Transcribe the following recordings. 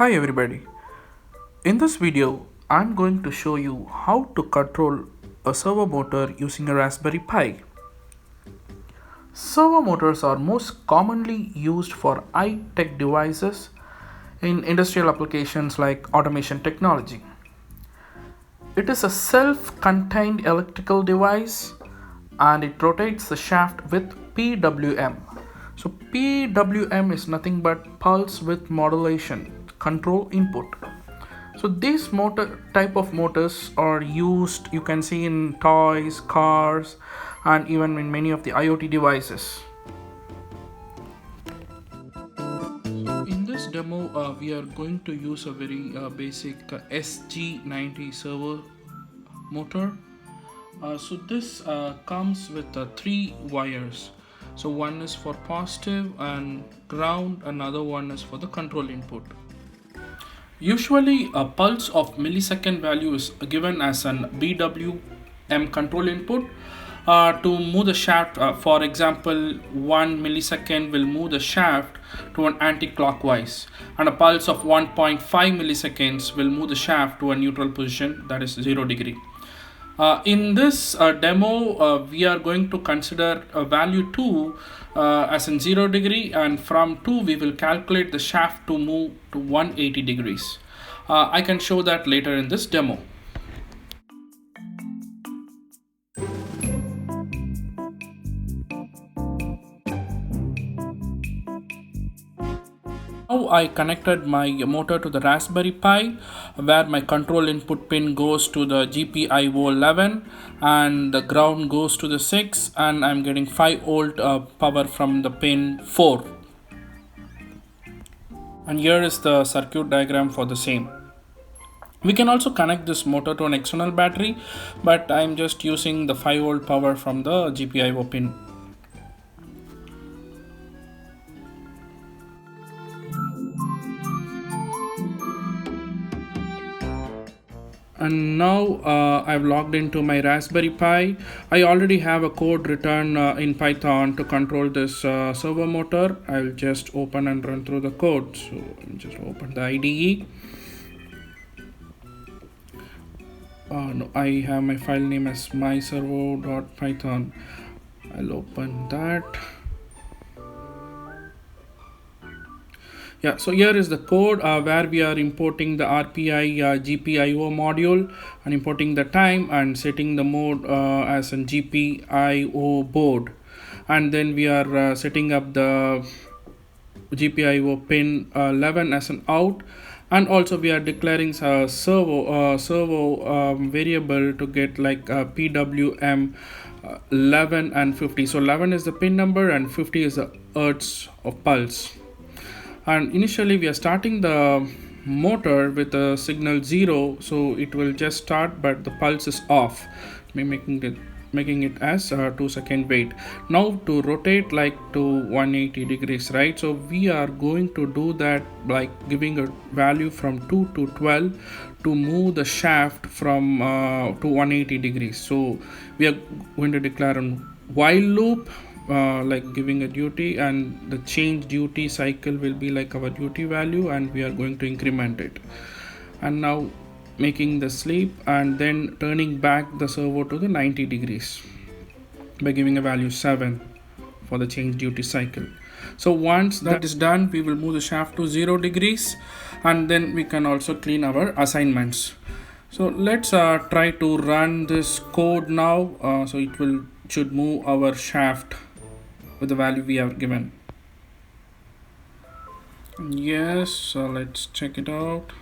Hi everybody. In this video, I'm going to show you how to control a servo motor using a Raspberry Pi. Servo motors are most commonly used for high-tech devices in industrial applications like automation technology. It is a self-contained electrical device and it rotates the shaft with PWM. So PWM is nothing but pulse width modulation control input. So these motor type of motors are used, you can see, in toys, cars, and even in many of the IoT devices. In this demo, we are going to use a very basic SG90 servo motor. So this comes with three wires. So one is for positive and ground, another one is for the control input. Usually a pulse of millisecond value is given as an BWM control input to move the shaft. For example, 1 millisecond will move the shaft to an anti-clockwise, and a pulse of 1.5 milliseconds will move the shaft to a neutral position, that is 0 degree. In this demo, we are going to consider a value 2 as in 0 degree, and from 2 we will calculate the shaft to move to 180 degrees. I can show that later in this demo. Now I connected my motor to the Raspberry Pi, where my control input pin goes to the GPIO 11 and the ground goes to the 6, and I'm getting 5 volt power from the pin 4. And here is the circuit diagram for the same. We can also connect this motor to an external battery, but I'm just using the 5 volt power from the GPIO pin. And now I've logged into my Raspberry Pi. I already have a code written in Python to control this servo motor. I'll just open and run through the code. So I'll just open the IDE. No, I have my file name as myservo.python. I'll open that. Yeah, so here is the code where we are importing the RPI GPIO module and importing the time and setting the mode as a GPIO board, and then we are setting up the GPIO pin 11 as an out, and also we are declaring a servo variable to get like PWM 11 and 50. So 11 is the pin number and 50 is the hertz of pulse. And initially we are starting the motor with a signal 0, so it will just start, but the pulse is off, making it as a 2-second wait. Now to rotate like to 180 degrees, right? So we are going to do that like giving a value from 2 to 12 to move the shaft from to 180 degrees. So we are going to declare a while loop, like giving a duty, and the change duty cycle will be like our duty value, and we are going to increment it. And now making the sleep and then turning back the servo to the 90 degrees by giving a value 7 for the change duty cycle. So once that is done, we will move the shaft to 0 degrees, and then we can also clean our assignments. So let's try to run this code now. So it should move our shaft with the value we have given. Yes, so let's check it out.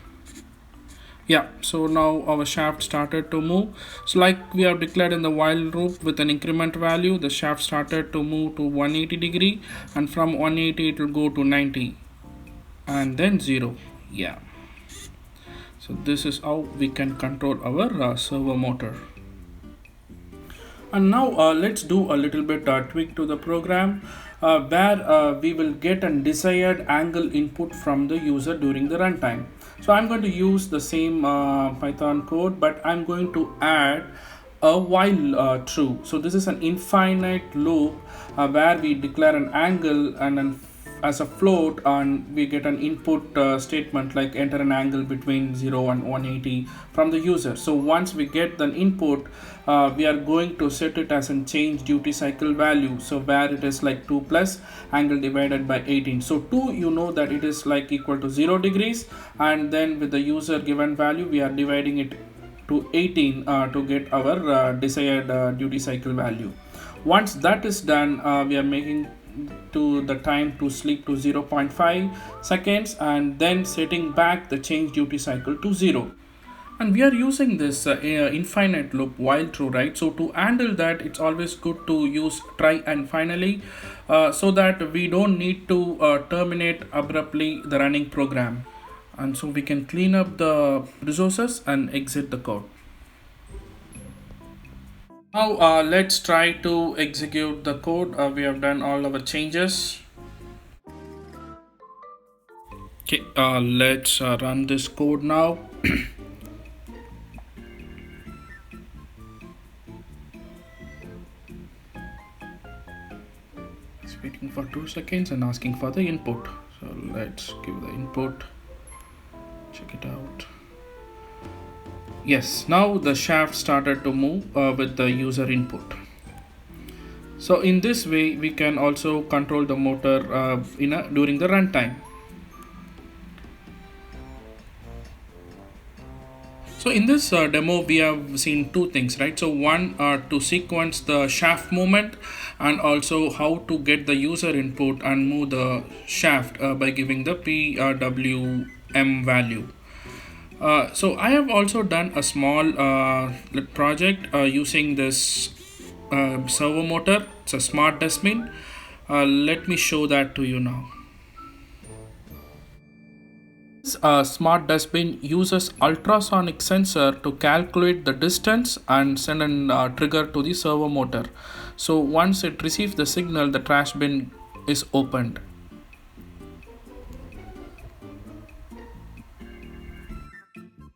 Yeah, so now our shaft started to move. So like we have declared in the while loop with an increment value, the shaft started to move to 180 degree, and from 180 it will go to 90 and then 0. Yeah, so this is how we can control our servo motor. And now let's do a little bit tweak to the program where we will get a desired angle input from the user during the runtime. So I'm going to use the same Python code, but I'm going to add a while true. So this is an infinite loop where we declare an angle, and then as a float, and we get an input statement like enter an angle between 0 and 180 from the user. So once we get the input, we are going to set it as a change duty cycle value, so where it is like 2 plus angle divided by 18. So 2, you know that it is like equal to 0 degrees, and then with the user given value we are dividing it to 18 to get our desired duty cycle value. Once that is done, we are making to the time to sleep to 0.5 seconds, and then setting back the change duty cycle to 0. And we are using this infinite loop while true, right? So to handle that, it's always good to use try and finally, so that we don't need to terminate abruptly the running program. And so we can clean up the resources and exit the code. Now let's try to execute the code. We have done all our changes. Okay, let's run this code now. It's waiting for 2 seconds and asking for the input. So let's give the input. Check it out. Yes, now the shaft started to move with the user input. So in this way we can also control the motor during the runtime. So in this demo we have seen two things, right? So one, to sequence the shaft movement, and also how to get the user input and move the shaft by giving the PWM value. So I have also done a small project using this servo motor. It's a smart dustbin. Let me show that to you now. This smart dustbin uses ultrasonic sensor to calculate the distance and send a trigger to the servo motor. So once it receives the signal, the trash bin is opened.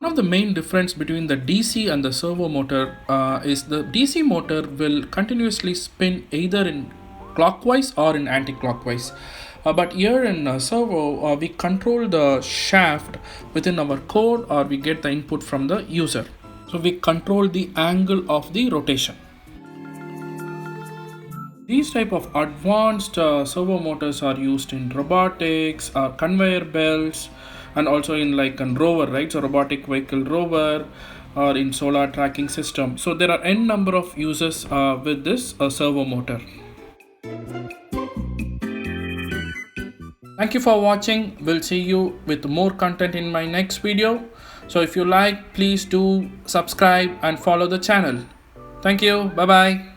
One of the main difference between the DC and the servo motor is the DC motor will continuously spin either in clockwise or in anti-clockwise. But here in servo, we control the shaft within our code, or we get the input from the user. So we control the angle of the rotation. These type of advanced servo motors are used in robotics, conveyor belts, and also in like a rover, right? So robotic vehicle rover, or in solar tracking system. So there are n number of uses with this servo motor. Thank you for watching. We'll see you with more content in my next video. So if you like, please do subscribe and follow the channel. Thank you. Bye bye.